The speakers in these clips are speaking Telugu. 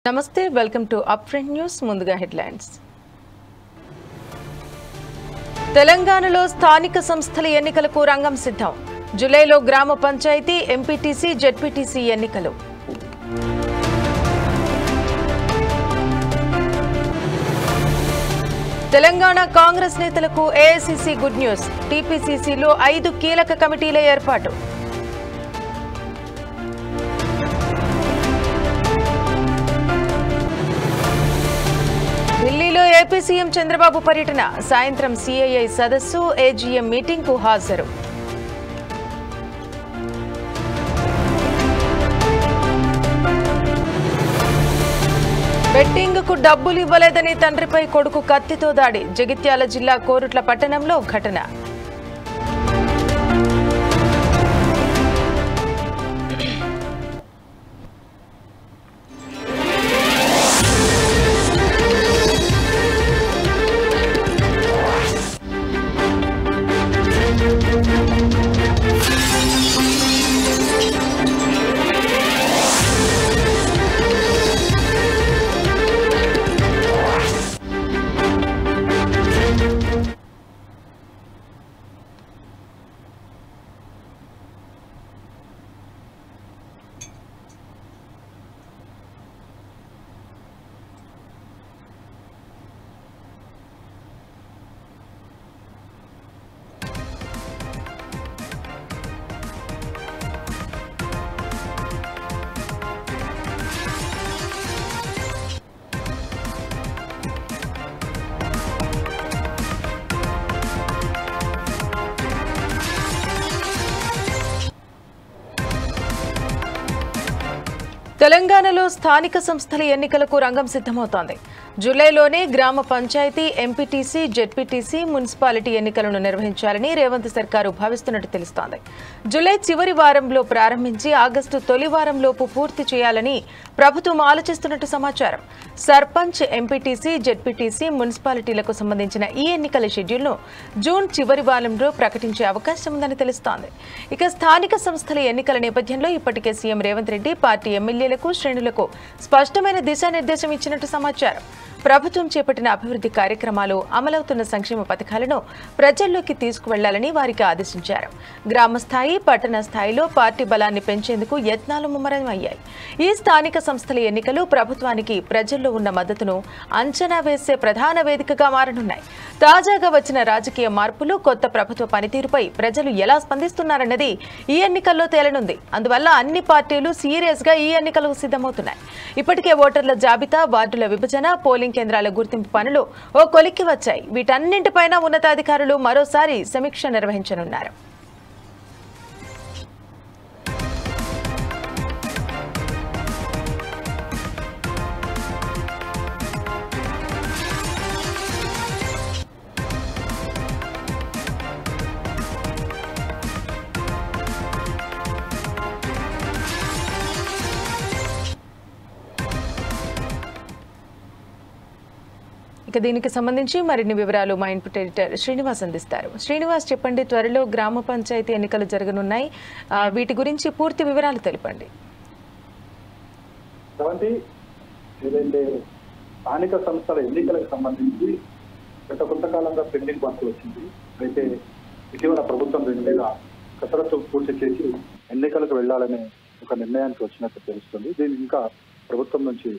నమస్తే welcome to up front news ముందుగా హెడ్లైన్స్ తెలంగాణలో స్థానిక సంస్థల ఎన్నికలకు రంగం సిద్ధం జూలైలో గ్రామ పంచాయతీ ఎంపీటీసీ జెడ్పీటీసీ ఎన్నికలు తెలంగాణ కాంగ్రెస్ నేతలకు ఏఐసీసీ గుడ్ న్యూస్ టీపీసీసీలో 5 కీలక కమిటీల ఏర్పాటు ఢిల్లీలో ఏపీ సీఎం చంద్రబాబు పర్యటన సాయంత్రం సీఐఐ సదస్సు ఏజీఎం మీటింగ్కు హాజరు బెట్టింగ్కు డబ్బులు ఇవ్వలేదని తండ్రిపై కొడుకు కత్తితో దాడి జగిత్యాల జిల్లా కోరుట్ల పట్టణంలో ఘటన తెలంగాణలో స్థానిక సంస్థల ఎన్నికలకు రంగం సిద్ధమవుతోంది జూలైలోనే గ్రామ పంచాయతీ ఎంపీటీసీ జెడ్పీటీసీ మున్సిపాలిటీ ఎన్నికలను నిర్వహించాలని రేవంత్ సర్కారు భావిస్తున్నట్టు తెలుస్తోంది జూలై చివరి వారంలో ప్రారంభించి ఆగస్టు తొలి వారంలోపు పూర్తి చేయాలని ప్రభుత్వం ఆలోచిస్తున్నట్టు సమాచారం సర్పంచ్ ఎంపీటీసీ జెడ్పీటీసీ మున్సిపాలిటీలకు సంబంధించిన ఈ ఎన్నికల షెడ్యూల్ను జూన్ చివరి వారంలో ప్రకటించే అవకాశం ఉందని తెలుస్తోంది ఇక స్థానిక సంస్థల ఎన్నికల నేపథ్యంలో ఇప్పటికే సీఎం రేవంత్ రెడ్డి పార్టీ ఎమ్మెల్యేలకు శ్రేణులకు స్పష్టమైన దిశానిర్దేశం ఇచ్చినట్టు సమాచారం ప్రభుత్వం చేపట్టిన అభివృద్ధి కార్యక్రమాలు అమలవుతున్న సంక్షేమ పథకాలను ప్రజల్లోకి తీసుకువెళ్లాలని వారికి ఆదేశించారు గ్రామ స్థాయి పట్టణ స్థాయిలో పార్టీ బలాన్ని పెంచేందుకు యత్నాలు ముమ్మరమయ్యాయి ఈ స్థానిక సంస్థల ఎన్నికలు ప్రభుత్వానికి ప్రజల్లో ఉన్న మద్దతును అంచనా వేసే ప్రధాన వేదికగా మారనున్నాయి తాజాగా వచ్చిన రాజకీయ మార్పులు కొత్త ప్రభుత్వ పనితీరుపై ప్రజలు ఎలా స్పందిస్తున్నారన్నది ఈ ఎన్నికల్లో తేలనుంది అందువల్ల అన్ని పార్టీలు సీరియస్ గా ఈ ఎన్నికలకు సిద్ధమవుతున్నాయి ఇప్పటికే ఓటర్ల జాబితా వార్డుల విభజన పోలింగ్ కేంద్రాల గుర్తింపు పనులు ఓ కొలిక్కి వచ్చాయి వీటన్నింటిపైన ఉన్నతాధికారులు మరోసారి సమీక్ష నిర్వహించనున్నారు ఇక దీనికి సంబంధించి మరిన్ని వివరాలు మా ఇన్పుట్ ఎడిటర్ శ్రీనివాస్ అందిస్తారు శ్రీనివాస్ చెప్పండి త్వరలో గ్రామ పంచాయతీ ఎన్నికలు జరగనున్నాయి వీటి గురించి పూర్తి వివరాలు తెలపండి ఏదైతే స్థానిక సంస్థల ఎన్నికలకు సంబంధించి గత కొంతకాలంగా పెండింగ్ వర్క్ వచ్చింది అయితే ఇటీవల ప్రభుత్వం దీని మీద కసరత్తు పూర్తి చేసి ఎన్నికలకు వెళ్లాలనే ఒక నిర్ణయానికి వచ్చినట్టు తెలుస్తుంది దీనికి ఇంకా ప్రభుత్వం నుంచి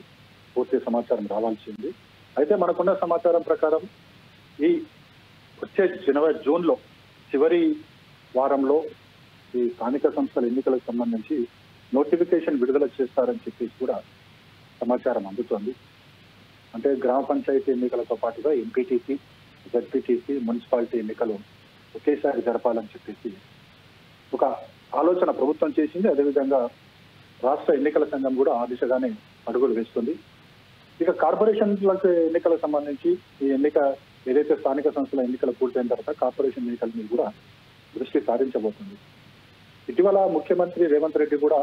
పూర్తి సమాచారం రావాల్సింది అయితే మనకున్న సమాచారం ప్రకారం ఈ వచ్చే జూన్లో చివరి వారంలో ఈ స్థానిక సంస్థల ఎన్నికలకు సంబంధించి నోటిఫికేషన్ విడుదల చేస్తారని చెప్పేసి కూడా సమాచారం అందుతోంది అంటే గ్రామ పంచాయతీ ఎన్నికలతో పాటుగా ఎంపీటీసీ జెడ్పీటీసీ మున్సిపాలిటీ ఎన్నికలు ఒకేసారి జరపాలని చెప్పేసి ఒక ఆలోచన ప్రభుత్వం చేసింది అదేవిధంగా రాష్ట్ర ఎన్నికల సంఘం కూడా ఆ దిశగానే అడుగులు వేస్తుంది ఇక కార్పొరేషన్లకు ఎన్నికలకు సంబంధించి ఈ ఎన్నిక ఏదైతే స్థానిక సంస్థల ఎన్నికలు పూర్తయిన తర్వాత కార్పొరేషన్ ఎన్నికల మీద కూడా దృష్టి సారించబోతుంది ఇటీవల ముఖ్యమంత్రి రేవంత్ రెడ్డి కూడా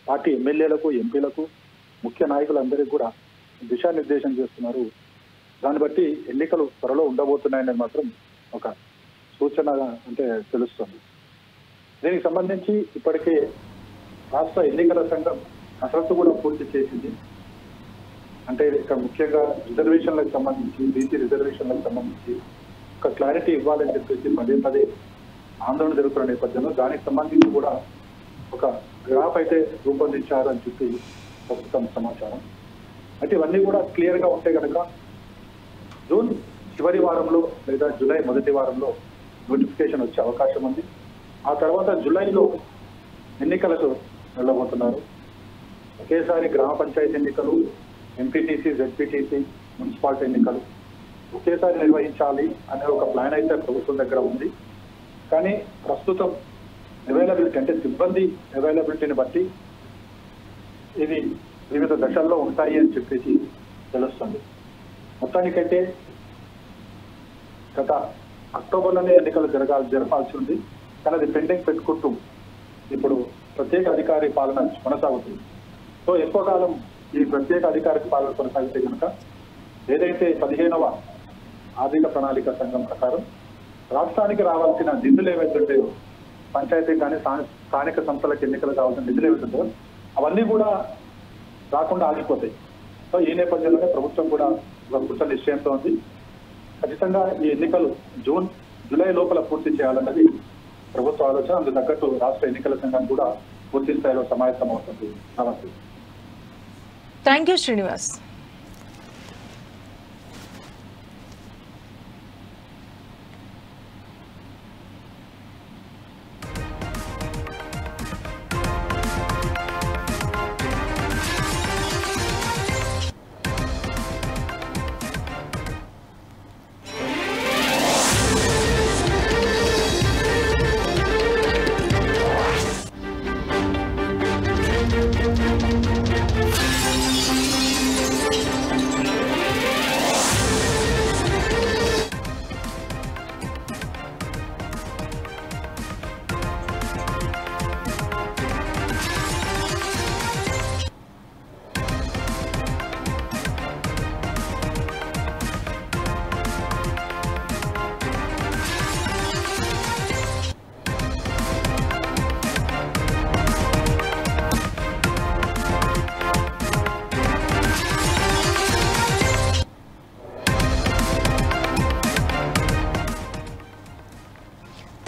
పార్టీ ఎమ్మెల్యేలకు ఎంపీలకు ముఖ్య నాయకులందరికీ కూడా దిశానిర్దేశం చేస్తున్నారు దాన్ని బట్టి ఎన్నికలు త్వరలో ఉండబోతున్నాయని మాత్రం ఒక సూచన అంటే తెలుస్తుంది దీనికి సంబంధించి ఇప్పటికే రాష్ట్ర ఎన్నికల సంఘం కసరత్తు కూడా పూర్తి చేసింది. అంటే ఇక్కడ ముఖ్యంగా రిజర్వేషన్లకు సంబంధించి బీసీ రిజర్వేషన్లకు సంబంధించి ఒక క్లారిటీ ఇవ్వాలని చెప్పేసి పదే పదే ఆందోళన జరుగుతున్న నేపథ్యంలో దానికి సంబంధించి కూడా ఒక గ్రాఫ్ అయితే రూపొందించారు అని చెప్పి ప్రస్తుతం సమాచారం. అయితే ఇవన్నీ కూడా క్లియర్ గా ఉంటే కనుక జూన్ చివరి వారంలో లేదా జూలై మొదటి వారంలో నోటిఫికేషన్ వచ్చే అవకాశం ఉంది. ఆ తర్వాత జూలైలో ఎన్నికలకు వెళ్ళబోతున్నారు. ఒకేసారి గ్రామ పంచాయతీ ఎన్నికలు, ఎంపీటీసీ, జెడ్పీటీసీ, మున్సిపాలిటీ ఎన్నికలు ఒకేసారి నిర్వహించాలి అనే ఒక ప్లాన్ అయితే ప్రభుత్వం దగ్గర ఉంది. కానీ ప్రస్తుతం అవైలబిలిటీ అంటే సిబ్బంది అవైలబిలిటీని బట్టి ఇది వివిధ దశల్లో ఉంటాయి అని చెప్పేసి తెలుస్తుంది. మొత్తానికైతే గత అక్టోబర్లోనే ఎన్నికలు జరపాల్సి ఉంది. కానీ అది పెండింగ్ పెట్టుకుంటూ ఇప్పుడు ప్రత్యేక అధికారి పాలన కొనసాగుతుంది. సో ఎక్కువ కాలం ఈ ప్రత్యేక అధికారిక పాలన కొనసాగితే కనుక ఏదైతే 15వ ఆర్థిక ప్రణాళిక సంఘం ప్రకారం రాష్ట్రానికి రావాల్సిన నిధులు ఏవైతుంటాయో, పంచాయతీ కానీ స్థానిక సంస్థలకు ఎన్నికలు కావాల్సిన నిధులు ఏవైతుంటాయో అవన్నీ కూడా రాకుండా ఆగిపోతాయి. సో ఈ నేపథ్యంలోనే ప్రభుత్వం కూడా ఒక కృత నిశ్చయంతో ఉంది. ఖచ్చితంగా ఈ ఎన్నికలు జూలై లోపల పూర్తి చేయాలన్నది ప్రభుత్వ ఆలోచన. అందుకు తగ్గట్టు రాష్ట్ర ఎన్నికల సంఘం కూడా పూర్తి స్థాయిలో సమాయత్తం అవుతుంది. నమస్తే. Thank you Srinivas.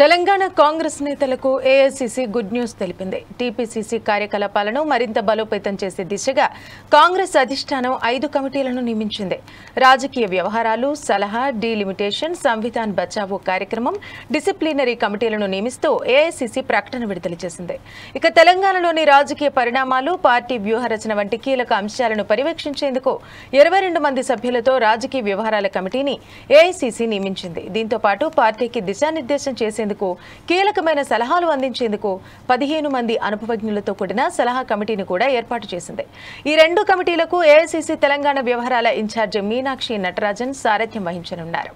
తెలంగాణ కాంగ్రెస్ నేతలకు ఏఐసీసీ గుడ్ న్యూస్ తెలిపింది. టీపీసీసీ కార్యకలాపాలను మరింత బలోపేతం చేసే దిశగా కాంగ్రెస్ అధిష్టానం 5 కమిటీలను నియమించింది. రాజకీయ వ్యవహారాలు, సలహా, డీలిమిటేషన్, సంవిధాన్ బచావో కార్యక్రమం, డిసిప్లినరీ కమిటీలను నియమిస్తూ ఏఐసీసీ ప్రకటన విడుదల చేసింది. ఇక తెలంగాణలోని రాజకీయ పరిణామాలు, పార్టీ వ్యూహరచన వంటి కీలక అంశాలను పర్యవేక్షించేందుకు 22 మంది సభ్యులతో రాజకీయ వ్యవహారాల కమిటీని ఏఐసీసీ నియమించింది. దీంతో పాటు పార్టీకి దిశానిర్దేశం చేసేందుకు కీలకమైన సలహాలు అందించేందుకు 15 మంది అనుభవజ్ఞులతో కూడిన సలహా కమిటీని కూడా ఏర్పాటు చేసింది. ఈ 2 కమిటీలకు ఏఐసీసీ తెలంగాణ వ్యవహారాల ఇన్ఛార్జ్ మీనాక్షి నటరాజన్ సారథ్యం వహించనున్నారు.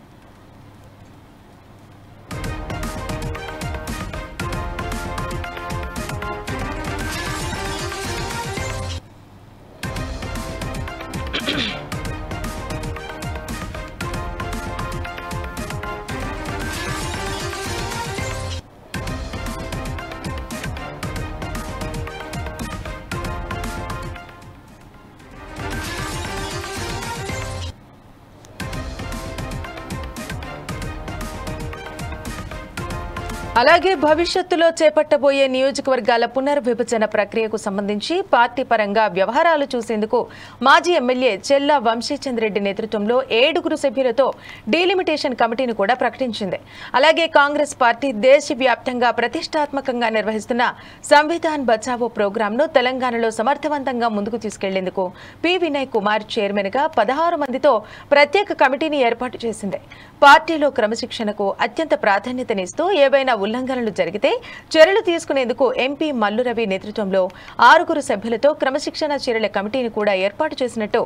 అలాగే భవిష్యత్తులో చేపట్టబోయే నియోజకవర్గాల పునర్విభజన ప్రక్రియకు సంబంధించి పార్టీ పరంగా వ్యవహారాలు చూసేందుకు మాజీ ఎమ్మెల్యే చెల్లా వంశీచంద్రెడ్డి నేతృత్వంలో 7 సభ్యులతో డీలిమిటేషన్ కమిటీని కూడా ప్రకటించింది. అలాగే కాంగ్రెస్ పార్టీ దేశవ్యాప్తంగా ప్రతిష్టాత్మకంగా నిర్వహిస్తున్న సంవిధాన్ బచావో ప్రోగ్రాంను తెలంగాణలో సమర్థవంతంగా ముందుకు తీసుకెళ్లేందుకు పి వినయ్ కుమార్ చైర్మన్ గా 16 మందితో ప్రత్యేక కమిటీని ఏర్పాటు చేసింది. పార్టీలో క్రమశిక్షణకు అత్యంత ప్రాధాన్యతనిస్తూ ఏవైనా ఉల్లంఘనలు జరిగితే చర్యలు తీసుకునేందుకు ఎంపీ మల్లు రవి నేతృత్వంలో 6 సభ్యులతో క్రమశిక్షణ చర్యల కమిటీని కూడా ఏర్పాటు చేసినట్టు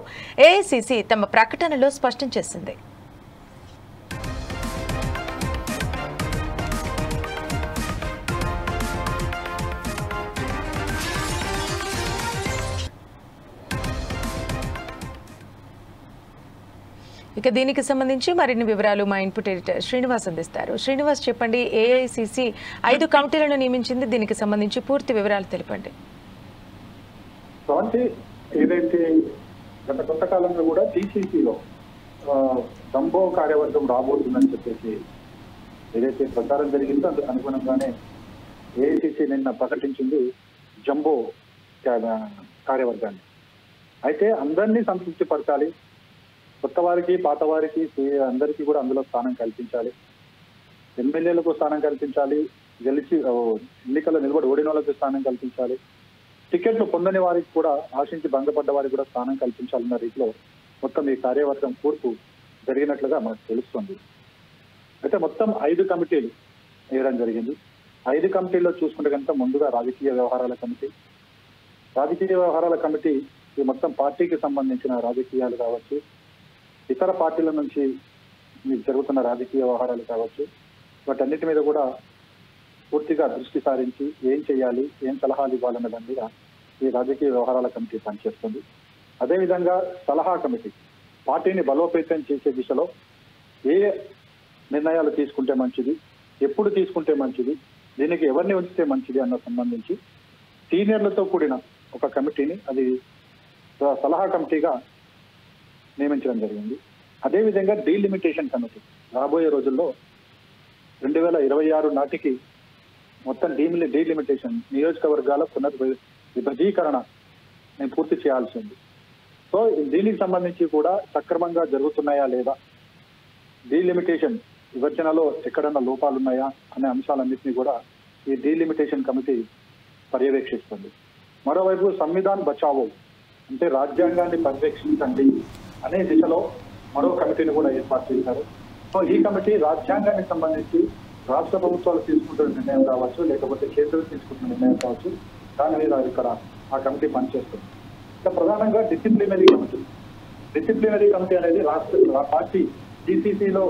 ఏఐసీసీ తమ ప్రకటనలో స్పష్టం చేసింది. ఇక దీనికి సంబంధించి మరిన్ని వివరాలు మా ఇన్పుట్ ఎడిటర్ శ్రీనివాస్ అందిస్తారు. శ్రీనివాస్, చెప్పండి, ఏఐసీసీ 5 కమిటీలను నియమించింది, దీనికి సంబంధించి పూర్తి వివరాలు తెలపండి. ఏదైతే గత కొంత కొంతకాలంగా కూడా టీసీసీలో జంబో కార్యవర్గం రాబోతుందని చెప్పేసి ఏదైతే ప్రచారం జరిగిందో అందుకు అనుగుణంగానే ఏఐసిసి నిన్న ప్రకటించింది జంబో కార్యవర్గాన్ని. అయితే అందరినీ సంతృప్తి పరచాలి, కొత్త వారికి పాత వారికి అందరికీ కూడా అందులో స్థానం కల్పించాలి, ఎమ్మెల్యేలకు స్థానం కల్పించాలి, గెలిచి ఎన్నికల్లో నిలబడి ఓడిన వాళ్ళకి స్థానం కల్పించాలి, టికెట్లు పొందని వారికి కూడా ఆశించి భంగపడ్డ వారికి కూడా స్థానం కల్పించాలన్న రీతిలో మొత్తం ఈ కార్యవర్గం కూర్పు జరిగినట్లుగా మనకు తెలుస్తుంది. అయితే మొత్తం 5 కమిటీలు వేయడం జరిగింది. 5 కమిటీల్లో చూసుకుంటే కనుక ముందుగా రాజకీయ వ్యవహారాల కమిటీ ఈ మొత్తం పార్టీకి సంబంధించిన రాజకీయాలు కావచ్చు, ఇతర పార్టీల నుంచి జరుగుతున్న రాజకీయ వ్యవహారాలు కావచ్చు, వాటన్నిటి మీద కూడా పూర్తిగా దృష్టి సారించి ఏం చేయాలి, ఏం సలహాలు ఇవ్వాలన్న దాని మీద ఈ రాజకీయ వ్యవహారాల కమిటీ పనిచేస్తుంది. అదేవిధంగా సలహా కమిటీ పార్టీని బలోపేతం చేసే దిశలో ఏ నిర్ణయాలు తీసుకుంటే మంచిది, ఎప్పుడు తీసుకుంటే మంచిది, దీనికి ఎవరిని ఉంచితే మంచిది అన్న సంబంధించి సీనియర్లతో కూడిన ఒక కమిటీని అది సలహా కమిటీగా నియమించడం జరిగింది. అదేవిధంగా డీలిమిటేషన్ కమిటీ రాబోయే రోజుల్లో 2026 నాటికి మొత్తం డీలిమిటేషన్ నియోజకవర్గాల పునర్విభజీకరణ పూర్తి చేయాల్సి ఉంది. సో దీనికి సంబంధించి కూడా సక్రమంగా జరుగుతున్నాయా లేదా, డీలిమిటేషన్ విభజనలో ఎక్కడన్నా లోపాలు ఉన్నాయా అనే అంశాలన్నింటినీ కూడా ఈ డీలిమిటేషన్ కమిటీ పర్యవేక్షిస్తుంది. మరోవైపు సంవిధాన్ బచావో అంటే రాజ్యాంగాన్ని పర్యవేక్షించండి అనే దిశలో మరో కమిటీని కూడా ఏర్పాటు చేశారు. సో ఈ కమిటీ రాజ్యాంగానికి సంబంధించి రాష్ట్ర ప్రభుత్వాలు తీసుకుంటున్న నిర్ణయం కావచ్చు, లేకపోతే కేంద్రం తీసుకుంటున్న నిర్ణయం కావచ్చు, దాని మీద ఇక్కడ ఆ కమిటీ పనిచేస్తుంది. ఇంకా ప్రధానంగా డిసిప్లినరీ కమిటీ అనేది రాష్ట్ర పార్టీ టీసీసీలో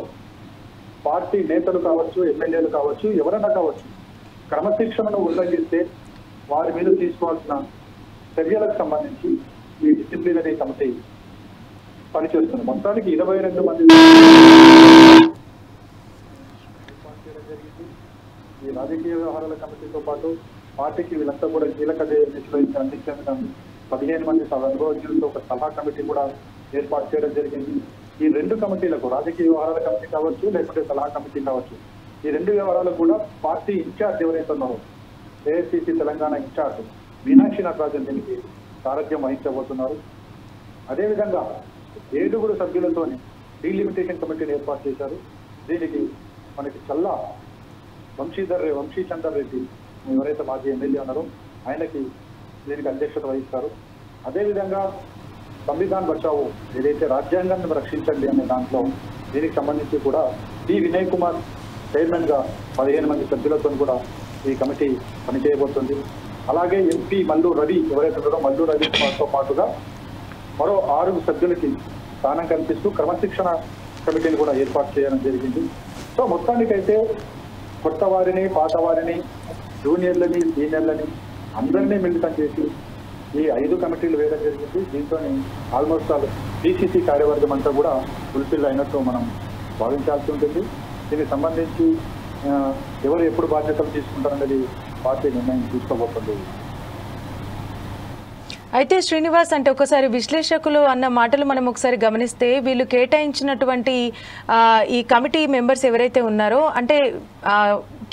పార్టీ నేతలు కావచ్చు, ఎమ్మెల్యేలు కావచ్చు, ఎవరైనా కావచ్చు, క్రమశిక్షణను ఉల్లంఘిస్తే వారి మీద తీసుకోవాల్సిన చర్యలకు సంబంధించి ఈ డిసిప్లినరీ కమిటీ పనిచేస్తుంది. మొత్తానికి 22 మంది ఈ రాజకీయ వ్యవహారాల కమిటీతో పాటు పార్టీకి వీళ్ళంతా కూడా కీలక అందించేందుకు 15 మంది అనుభవజ్ఞులతో ఒక సలహా కమిటీ కూడా ఏర్పాటు చేయడం జరిగింది. ఈ 2 కమిటీలకు రాజకీయ వ్యవహారాల కమిటీ కావచ్చు, లేకపోతే సలహా కమిటీ కావచ్చు, ఈ 2 వ్యవహారాలు కూడా పార్టీ ఇన్ఛార్జ్ ఎవరైతే ఉన్నారో ఏఐసిసి తెలంగాణ ఇన్ఛార్జ్ మీనాక్షి నటరాజన్ దీనికి సారథ్యం వహించబోతున్నారు. అదేవిధంగా 7 సభ్యులతో డీలిమిటేషన్ కమిటీని ఏర్పాటు చేశారు. దీనికి మనకి చల్లా వంశీచందర్ రెడ్డి ఎవరైతే మాజీ ఎమ్మెల్యే ఉన్నారో ఆయనకి దీనికి అధ్యక్షత వహిస్తారు. అదేవిధంగా సంవిధాన్ బచావో ఏదైతే రాజ్యాంగాన్ని రక్షించండి అనే దాంట్లో దీనికి సంబంధించి కూడా టి వినయ్ కుమార్ చైర్మన్ గా 15 మంది సభ్యులతో కూడా ఈ కమిటీ పనిచేయబోతుంది. అలాగే ఎంపీ మల్లు రవి ఎవరైతే ఉన్నారో మల్లు రవితో పాటుగా మరో 6 సభ్యులకి స్థానం కల్పిస్తూ క్రమశిక్షణ కమిటీని కూడా ఏర్పాటు చేయడం జరిగింది. సో మొత్తానికైతే కొత్త వారిని, పాత వారిని, జూనియర్లని, సీనియర్లని అందరినీ మిళితం చేసి ఈ 5 కమిటీలు వేయడం జరిగింది. దీంతో ఆల్మోస్ట్ టీసీసీ కార్యవర్గం అంతా కూడా ఫుల్ఫిల్ అయినట్టు మనం భావించాల్సి ఉంటుంది. దీనికి సంబంధించి ఎవరు ఎప్పుడు బాధ్యతలు తీసుకుంటారనేది పార్టీ నిర్ణయం తీసుకోబోతుంది. అయితే శ్రీనివాస్, అంటే ఒకసారి విశ్లేషకులు అన్న మాటలు మనం ఒకసారి గమనిస్తే వీళ్ళు కేటాయించినటువంటి ఈ కమిటీ మెంబర్స్ ఎవరైతే ఉన్నారో అంటే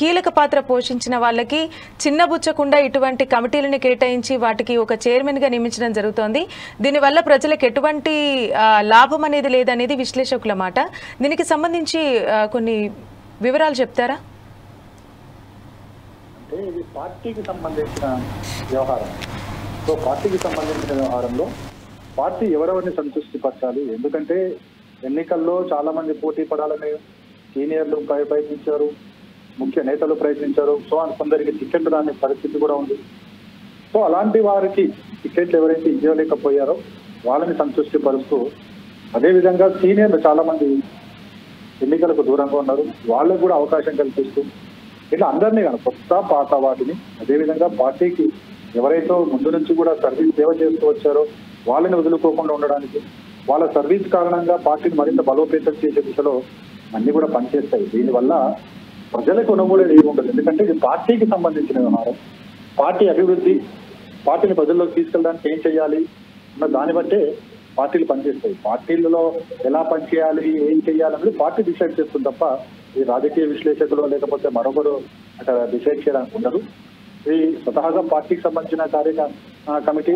కీలక పాత్ర పోషించిన వాళ్ళకి చిన్నబుచ్చకుండా ఇటువంటి కమిటీలను కేటాయించి వాటికి ఒక చైర్మన్గా నియమించడం జరుగుతోంది. దీనివల్ల ప్రజలకు ఎటువంటి లాభం అనేది లేదనేది విశ్లేషకుల మాట. దీనికి సంబంధించి కొన్ని వివరాలు చెప్తారా? అంటే ఇది పార్టీకి సంబంధించిన వ్యవహారం. సో పార్టీకి సంబంధించిన వ్యవహారంలో పార్టీ ఎవరెవరిని సంతృష్టి పరచాలి, ఎందుకంటే ఎన్నికల్లో చాలా మంది పోటీ పడాలని సీనియర్లు ప్రయత్నించారు, ముఖ్య నేతలు ప్రయత్నించారు. సో కొందరికి టికెట్లు రాని పరిస్థితి కూడా ఉంది. సో అలాంటి వారికి టికెట్లు ఎవరైతే ఇవ్వలేకపోయారో వాళ్ళని సంతృష్టి పరుస్తూ, అదేవిధంగా సీనియర్లు చాలా మంది ఎన్నికలకు దూరంగా ఉన్నారు, వాళ్ళకు కూడా అవకాశం కల్పిస్తూ ఇట్లా అందరినీ కానీ కొత్త పాత వాటిని, అదేవిధంగా పార్టీకి ఎవరైతే ముందు నుంచి కూడా సర్వీస్ సేవ చేస్తూ వచ్చారో వాళ్ళని వదులుకోకుండా ఉండడానికి, వాళ్ళ సర్వీస్ కారణంగా పార్టీని మరింత బలోపేతం చేసే దిశలో అన్ని కూడా పనిచేస్తాయి. దీనివల్ల ప్రజలకు కొనుగోలు ఏముండదు, ఎందుకంటే ఇది పార్టీకి సంబంధించిన వ్యవహారం. పార్టీ అభివృద్ధి, పార్టీని ప్రజల్లోకి తీసుకెళ్ళడానికి ఏం చేయాలి అన్న దాన్ని బట్టే పార్టీలు పనిచేస్తాయి. పార్టీలలో ఎలా పనిచేయాలి, ఏం చేయాలనేది పార్టీ డిసైడ్ చేస్తుంది తప్ప ఈ రాజకీయ విశ్లేషకులు లేకపోతే మరొకరు అక్కడ డిసైడ్ చేయడానికి ఉండదు. ఇది స్వతహాగా పార్టీకి సంబంధించిన కమిటీ.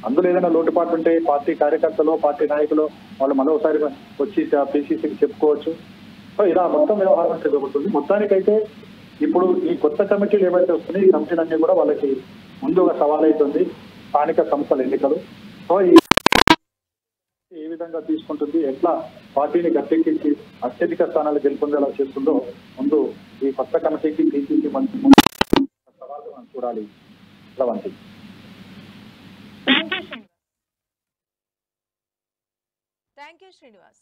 అందులో ఏదైనా లోటుపాటు ఉంటే పార్టీ కార్యకర్తలు, పార్టీ నాయకులు వాళ్ళు మరోసారి వచ్చి పిసిసికి చెప్పుకోవచ్చు. సో ఇలా మొత్తం వ్యవహారం జరుగుతుంది. మొత్తానికైతే ఇప్పుడు ఈ కొత్త కమిటీలు ఏవైతే వస్తున్నాయి, ఈ కమిటీలన్నీ కూడా వాళ్ళకి ముందుగా సవాల్ అవుతుంది స్థానిక సంస్థల ఎన్నికలు. సో ఏ విధంగా తీసుకుంటుంది, ఎట్లా పార్టీని గట్టెక్కించి అత్యధిక స్థానాలు గెలుపొందేలా చేస్తుందో ముందు ఈ కొత్త కమిటీకి పిసిసి మంచి సవాళ్ళు మనం చూడాలి. వంటి థ్యాంక్ యూ శ్రీనివాస్.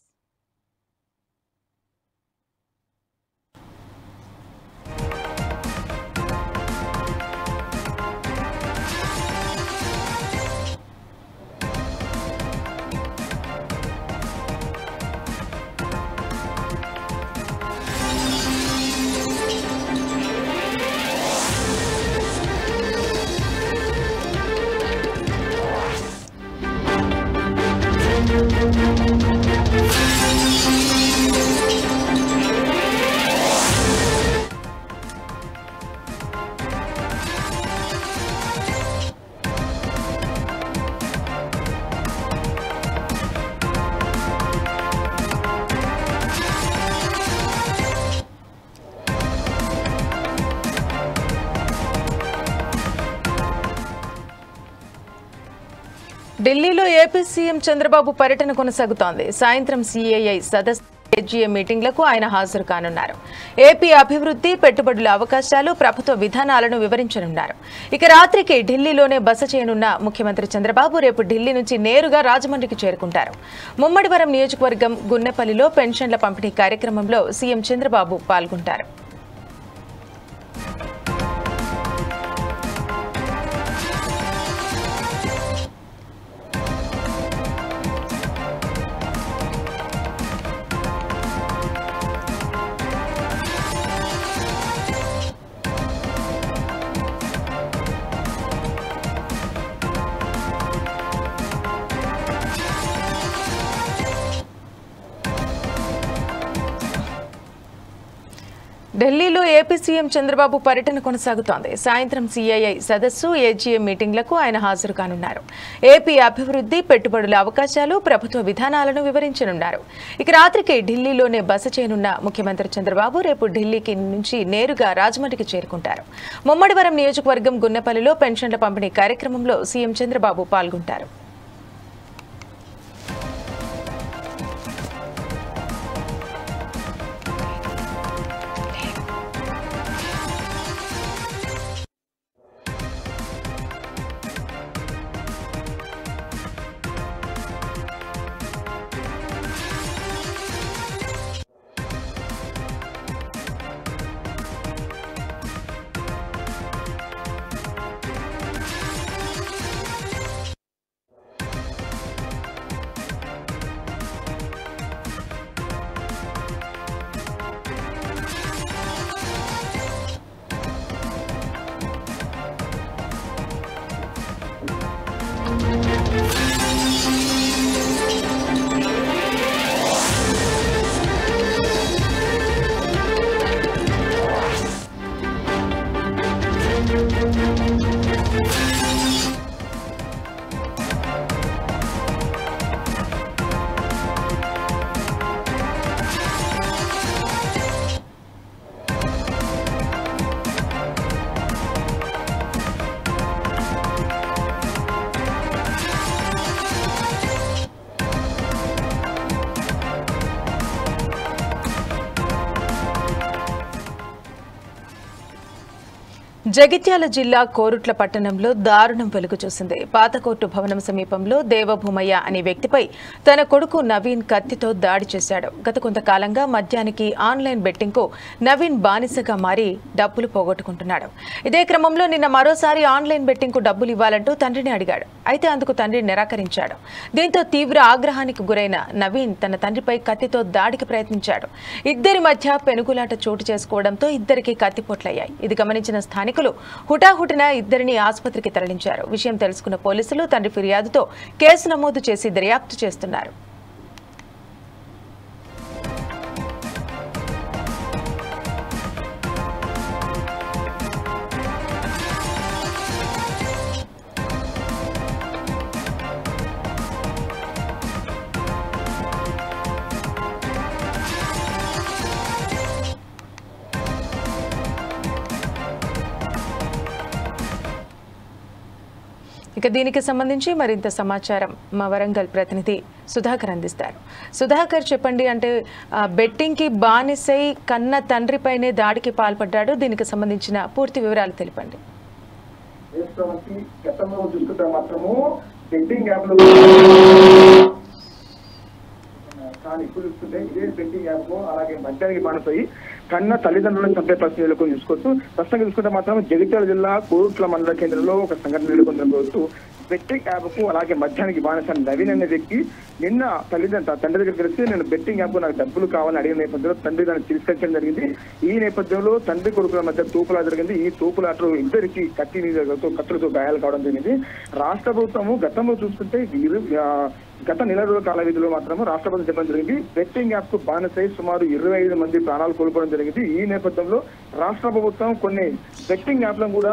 ఢిల్లీలో ఏపీ సీఎం చంద్రబాబు పర్యటన కొనసాగుతోంది. సాయంత్రం సిఐఐ సదస్సు ఏజీఎం మీటింగ్లకు ఆయన హాజరు కానున్నారు. ఏపీ అభివృద్ధి, పెట్టుబడుల అవకాశాలు, ప్రభుత్వ విధానాలను వివరించనున్నారు. ఇక రాత్రికి ఢిల్లీలోనే బస చేయనున్న ముఖ్యమంత్రి చంద్రబాబు రేపు ఢిల్లీ నుంచి నేరుగా రాజమండ్రికి చేరుకుంటారు. ముమ్మడివరం నియోజకవర్గం గున్నెపల్లిలో పెన్షన్ల పంపిణీ కార్యక్రమంలో సీఎం చంద్రబాబు పాల్గొంటారు. ఢిల్లీలో ఏపీ సీఎం చంద్రబాబు పర్యటన కొనసాగుతోంది. సాయంత్రం సిఐఐ సదస్సు, ఏజీఎం మీటింగ్లకు ఆయన హాజరు కానున్నారు. ఏపీ అభివృద్ధి, పెట్టుబడుల అవకాశాలు, ప్రభుత్వ విధానాలను వివరించనున్నారు. ఇక రాత్రికి ఢిల్లీలోనే బస చేయనున్న ముఖ్యమంత్రి చంద్రబాబు రేపు ఢిల్లీకి నుంచి నేరుగా రాజమండ్రికి చేరుకుంటారు. ముమ్మడివరం నియోజకవర్గం గున్నెపల్లిలో పెన్షన్ల పంపిణీ కార్యక్రమంలో సీఎం చంద్రబాబు పాల్గొంటారు. జగిత్యాల జిల్లా కోరుట్ల పట్టణంలో దారుణం వెలుగు చూసింది. పాత కోర్టు భవనం సమీపంలో దేవభూమయ్య అనే వ్యక్తిపై తన కొడుకు నవీన్ కత్తితో దాడి చేశాడు. గత కొంతకాలంగా మద్యానికి, ఆన్లైన్ బెట్టింగ్కు నవీన్ బానిసగా మారి డబ్బులు పోగొట్టుకుంటున్నాడు. ఇదే క్రమంలో నిన్న మరోసారి ఆన్లైన్ బెట్టింగ్కు డబ్బులు ఇవ్వాలంటూ తండ్రిని అడిగాడు. అయితే అందుకు తండ్రి నిరాకరించాడు. దీంతో తీవ్ర ఆగ్రహానికి గురైన నవీన్ తన తండ్రిపై కత్తితో దాడికి ప్రయత్నించాడు. ఇద్దరి మధ్య పెనుగులాట చోటు చేసుకోవడంతో ఇద్దరికి కత్తిపోట్లయ్యాయి. ఇది గమనించిన స్థానిక స్థానికులు హుటాహుటిన ఇద్దరిని ఆసుపత్రికి తరలించారు. విషయం తెలుసుకున్న పోలీసులు తండ్రి ఫిర్యాదుతో కేసు నమోదు చేసి దర్యాప్తు చేస్తున్నారు. ఇక దీనికి సంబంధించి మరింత సమాచారం మా వరంగల్ ప్రతినిధి సుధాకర్ అందిస్తారు. సుధాకర్, చెప్పండి. అంటే బెట్టింగ్ కి బానిసై కన్న తండ్రిపైనే దాడికి పాల్పడ్డాడు. దీనికి సంబంధించిన పూర్తి వివరాలు తెలిపండి. గతంలో చూసుకుంటే మాత్రము బెట్టింగ్ యాప్లు కానీ ఇప్పుడు చూస్తుంటే ఇదే బెట్టింగ్ యాప్ అలాగే మద్యానికి బానిసై కన్న తల్లిదండ్రులను చంపే పరిస్థితి నెలకొని చూసుకోవచ్చు. ప్రస్తుతం చూసుకుంటే మాత్రం జగిత్యాల జిల్లా కోరుట్ల మండల కేంద్రంలో ఒక సంఘటన నెలకొందనుకోవచ్చు. బెట్టింగ్ యాప్ కు అలాగే మద్యానికి బానిస నవీన్ అనే వ్యక్తి నిన్న తండ్రి దగ్గర కలిసి నేను బెట్టింగ్ యాప్ నాకు డబ్బులు కావాలని అడిగిన నేపథ్యంలో తండ్రి దాన్ని తిరస్కరించడం జరిగింది. ఈ నేపథ్యంలో తండ్రి కొడుకుల మధ్య తూపులా జరిగింది. ఈ తూపులాటలో ఇద్దరికి కత్తులతో గాయాలు కావడం జరిగింది. రాష్ట్ర ప్రభుత్వము గతంలో చూసుకుంటే గత నెల రోజుల కాల వ్యవధిలో మాత్రం రాష్ట్ర ప్రభుత్వం చెప్పడం జరిగింది. బెట్టింగ్ యాప్ కు బానిసై సుమారు 25 మంది ప్రాణాలు కోల్పోవడం జరిగింది. ఈ నేపథ్యంలో రాష్ట్ర ప్రభుత్వం కొన్ని బెట్టింగ్ యాప్లను కూడా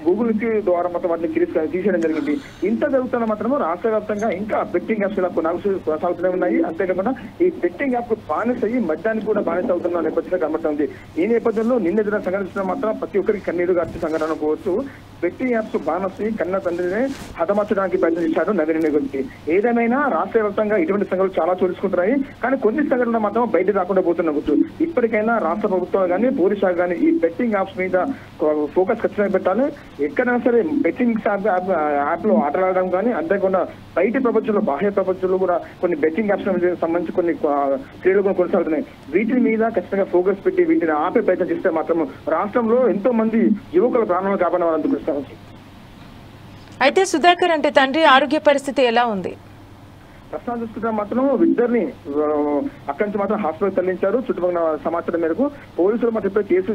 గూగుల్ ద్వారా మొత్తం వాటిని తీసేయడం జరిగింది. ఇంత జరుగుతున్న మాత్రం రాష్ట్ర వ్యాప్తంగా ఇంకా బెట్టింగ్ యాప్స్ ఇలా కొనసాగుతూనే ఉన్నాయి. అంతేకాకుండా ఈ బెట్టింగ్ యాప్ కు బానిసై మద్యానికి కూడా బానిస అవుతున్న నేపథ్యంలో కనబడుతుంది. ఈ నేపథ్యంలో నిన్న జరిగిన సంఘటన మాత్రం ప్రతి ఒక్కరికి కన్నీరు గార్చే సంఘటన అనుకోవచ్చు. బెట్టింగ్ యాప్స్ బానిసై కన్న తండ్రినే హతమార్చడానికి ప్రయత్నం చేశారు నవీన్ గురించి. ఏదేమైనా రాష్ట్ర వ్యాప్తంగా ఇటువంటి సంఘటనలు చాలా చోటుకుంటున్నాయి. కానీ కొన్ని సంఘటనలు మాత్రం బయట రాకుండా పోతున్నవచ్చు. ఇప్పటికైనా రాష్ట్ర ప్రభుత్వం కానీ పోలీస్ శాఖ కానీ ఈ బెట్టింగ్ యాప్స్ మీద ఫోకస్ ఖచ్చితంగా పెట్టాలి. ఎక్కడైనా సరే బెట్టింగ్ యాప్ లో ఆటలాడడం కానీ అంతేకాకుండా బయట ప్రపంచంలో బాహ్య ప్రపంచంలో కూడా కొన్ని బెట్టింగ్ యాప్స్ సంబంధించి కొన్ని క్రీడలు కూడా కొనసాగుతున్నాయి. వీటి మీద ఖచ్చితంగా ఫోకస్ పెట్టి వీటిని ఆపే ప్రయత్నం చేస్తే మాత్రం రాష్ట్రంలో ఎంతో మంది యువకుల ప్రాణాలు కాపాడిన వాళ్ళు అందుకు. అయితే సుధాకర్, అంటే తండ్రి ఆరోగ్య పరిస్థితి ఎలా ఉంది? ప్రశ్న చూసుకుంటే మాత్రం ఇద్దరిని అక్కడి నుంచి మాత్రం హాస్పిటల్ తరలించారు. చుట్టుపక్కల సమాచారం మేరకు పోలీసులు మాత్రం ఇప్పుడు కేసు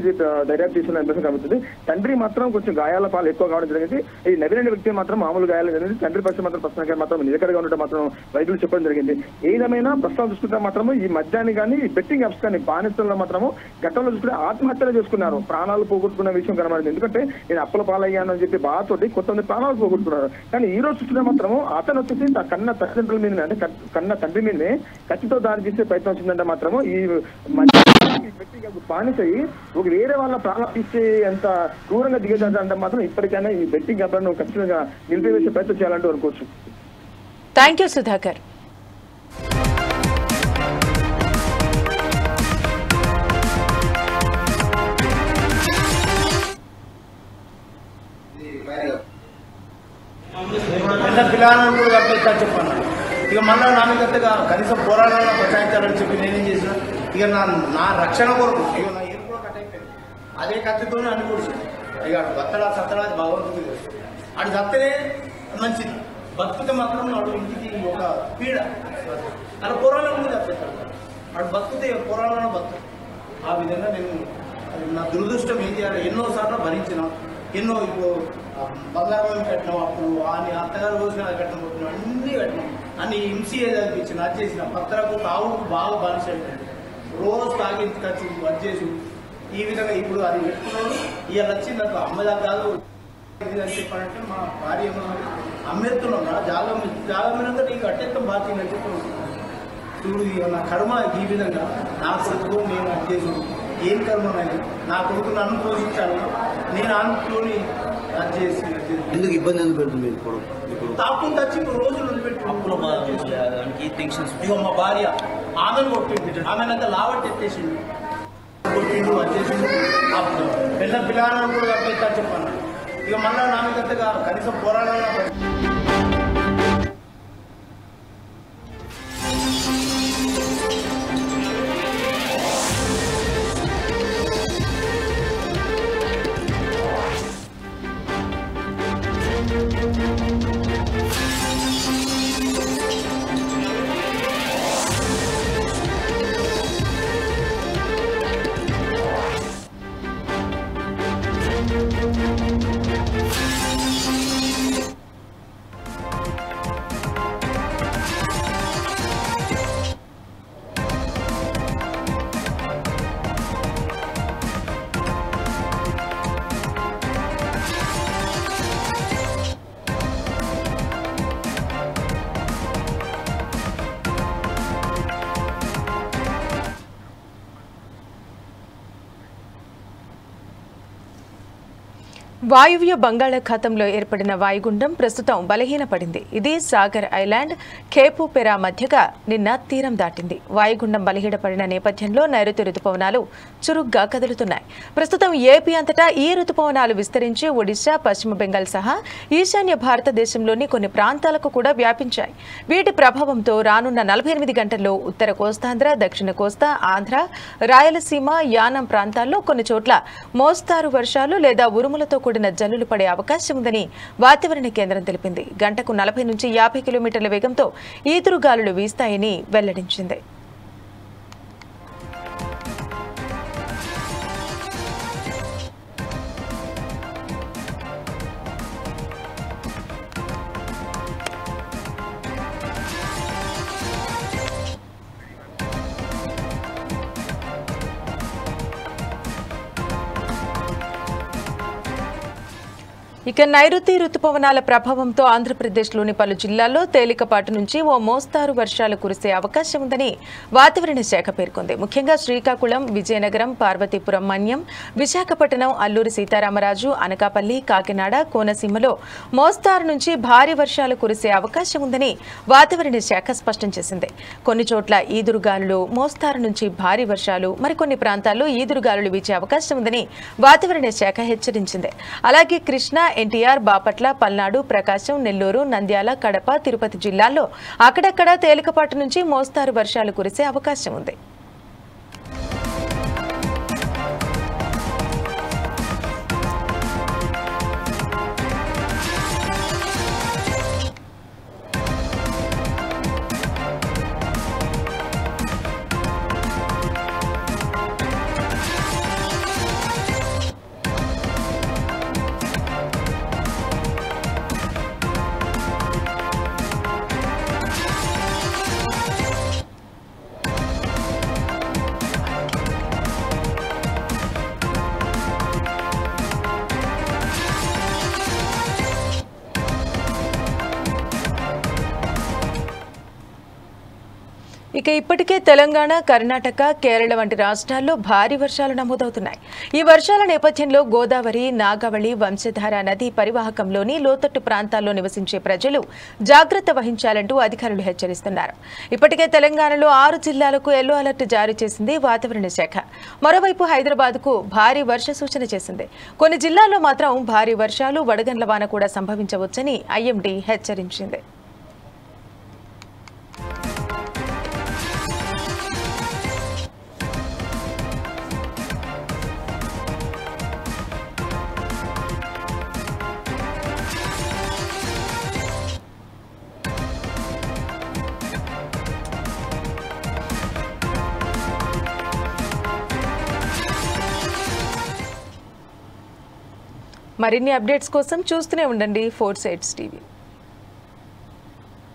దర్యాప్తు చేసిన అభ్యాసం కలుగుతుంది. తండ్రి మాత్రం కొంచెం గాయాల పాలు ఎక్కువ కావడం జరిగింది. ఈ నవీన్ అనే వ్యక్తి మాత్రం మామూలు గాయాలు జరిగింది. తండ్రి పరిస్థితి మాత్రం ప్రస్తుతానికి మాత్రం నిలకడగా ఉండటం మాత్రం వైద్యులు చెప్పడం జరిగింది. ఏదేమైనా ప్రస్తుతం చూసుకుంటే మాత్రం ఈ మద్యాన్ని కానీ ఈ బెట్టింగ్ యాప్స్ కానీ బానిసల్లో మాత్రము గతంలో చూసుకుంటే ఆత్మహత్యలు చేసుకున్నారు. ప్రాణాలు పోగొట్టుకున్న విషయం కనబడింది. ఎందుకంటే నేను అప్పుల పాలయ్యానని చెప్పి బాధతోటి కొంతమంది ప్రాణాలు పోగొట్టుకున్నారు. కానీ ఈ రోజు చూసుకుంటే మాత్రము అతను వచ్చేసి కన్న తల్లిదండ్రుల మీద అంటే కన్న తండ్రి మీదనే కత్తితో దాడి చేసే ప్రయత్నం వచ్చిందంటే మాత్రము ఈ బానిసై ఒక వేరే వాళ్ళ ప్రాణాలు తీసే అంత క్రూరంగా దిగజారంటే మాత్రం ఇప్పటికైనా ఈ బెట్టింగ్ యాప్లను ఖచ్చితంగా నిలిపివేసే ప్రయత్నం చేయాలంటూ అనుకోవచ్చు. Thank you Sudhakar. చెప్పాను ఇక మళ్ళీ నా మీద కనీసం పోరాడాలని ప్రచారించాలని చెప్పి నేనేం చేసిన ఇక నా రక్షణ కొరకు ఇక నా ఏరు కూడా కట్ అయిపోయింది. అదే కత్తితోనే అన్ని కూర్చుంది. ఇక బత్తడా సత్తడా అది భగవంతుడి అది సత్తనే మంచిది. బతుకుతే మాత్రం వాడు ఇంటికి ఒక పీడ అలా పోరాడాలని కూడా చెప్పేస్తాడు. వాడు బతుకుతే పోరాడాలని బతుకు. ఆ విధంగా నేను నా దురదృష్టం ఏం చేయాలి. ఎన్నోసార్లు భరించినాం. ఎన్నో ఇప్పుడు బంగారం కట్టినాం. అప్పుడు అని అత్తగారు రోజున కట్టిన కొట్టినాం. అన్నీ కట్టినాం. అన్ని ఎంసీఏ చదివించిన అది చేసిన పత్రకు తావుకు బాగా బానిస అయిపోయింది. రోజు తాగి ఖర్చు అది చేసి ఈ విధంగా ఇప్పుడు అది పెట్టుకున్నాడు. ఇవాళ వచ్చి నాకు అమ్మదా కాదు ఇది అని చెప్పానంటే మా భార్య అమ్మేస్తున్నాం కదా జాగా మీద నీకు అట్టెత్తం బాధ్యత అని చెప్పి చూడు నా కర్మ ఈ విధంగా నా కొడుకు నేను అది చేసి ఏం కర్మ అనేది నా కొడుకు నన్ను పోషించాను. నేను ఆంట్లోని అది చేసి ఎందుకు ఇబ్బంది ఎందుకు పెడుతుంది ఇప్పుడు తాకుండా వచ్చి రోజులు ఇక మా భార్య ఆమెను కొట్టింది. ఆమెనంతా లావట్టి ఎత్తేసిండు కొట్టిండు వచ్చేసిండు. అప్పుడు పెద్ద పిల్లలను కూడా అట్లా చెప్పాను. ఇక మళ్ళీ నా మీద కనీసం పోరాడాలని Thank you. వాయువ్య బంగాళాఖాతంలో ఏర్పడిన వాయుగుండం ప్రస్తుతం బలహీనపడింది. ఇది సాగర్ ఐలాండ్, కేపుపెరా మధ్యగా నిన్న తీరం దాటింది. వాయుగుండం బలహీనపడిన నేపథ్యంలో నైరుతి రుతుపవనాలు చురుగ్గా కదులుతున్నాయి. ప్రస్తుతం ఏపీ అంతటా ఈ రుతుపవనాలు విస్తరించి ఒడిశా, పశ్చిమ బెంగాల్ సహా ఈశాన్య భారతదేశంలోని కొన్ని ప్రాంతాలకు కూడా వ్యాపించాయి. వీటి ప్రభావంతో రానున్న 48 గంటల్లో ఉత్తర కోస్తాంధ్ర, దక్షిణ కోస్తా, ఆంధ్ర, రాయలసీమ, యానం ప్రాంతాల్లో కొన్ని చోట్ల మోస్తారు వర్షాలు లేదా ఉరుములతో కూడిన జల్లులు పడే అవకాశం ఉందని వాతావరణ కేంద్రం తెలిపింది. గంటకు 40 నుంచి 50 కిలోమీటర్ల వేగంతో ఈదురుగాలులు వీస్తాయని వెల్లడించింది. ఇక నైరుతి రుతుపవనాల ప్రభావంతో ఆంధ్రప్రదేశ్లోని పలు జిల్లాల్లో తేలికపాటి నుంచి ఓ మోస్తారు వర్షాలు కురిసే అవకాశం ఉందని వాతావరణ శాఖ పేర్కొంది. ముఖ్యంగా శ్రీకాకుళం, విజయనగరం, పార్వతీపురం, మన్యం, విశాఖపట్నం, అల్లూరి సీతారామరాజు, అనకాపల్లి, కాకినాడ, కోనసీమలో మోస్తారు నుంచి భారీ వర్షాలు కురిసే అవకాశం ఉందని వాతావరణ శాఖ స్పష్టం చేసింది. కొన్ని చోట్ల ఈదురుగాలులు, మోస్తారు నుంచి భారీ వర్షాలు, మరికొన్ని ప్రాంతాల్లో ఈదురుగాలులు వీచే అవకాశం ఉందని వాతావరణ శాఖ హెచ్చరించింది. అలాగే కృష్ణా, ఎన్టీఆర్, బాపట్ల, పల్నాడు, ప్రకాశం, నెల్లూరు, నంద్యాల, కడప, తిరుపతి జిల్లాల్లో అక్కడక్కడ తేలికపాటి నుంచి మోస్తారు వర్షాలు కురిసే అవకాశం ఉంది. ఇక ఇప్పటికే తెలంగాణ, కర్ణాటక, కేరళ వంటి రాష్ట్రాల్లో భారీ వర్షాలు నమోదవుతున్నాయి. ఈ వర్షాల నేపథ్యంలో గోదావరి, నాగావళి, వంశధార నదీ పరివాహకంలోని లోతట్టు ప్రాంతాల్లో నివసించే ప్రజలు జాగ్రత్త వహించాలంటూ అధికారులు హెచ్చరిస్తున్నారు. ఇప్పటికే తెలంగాణలో 6 జిల్లాలకు ఎల్లో అలర్ట్ జారీ చేసింది వాతావరణ శాఖ. మరోవైపు హైదరాబాద్కు భారీ వర్ష సూచన చేసింది. కొన్ని జిల్లాల్లో మాత్రం భారీ వర్షాలు, వడగండ్ల వాన కూడా సంభవించవచ్చని ఐఎండీ హెచ్చరించింది. మరిన్ని అప్డేట్స్ కోసం చూస్తూనే ఉండండి 4 Sides TV.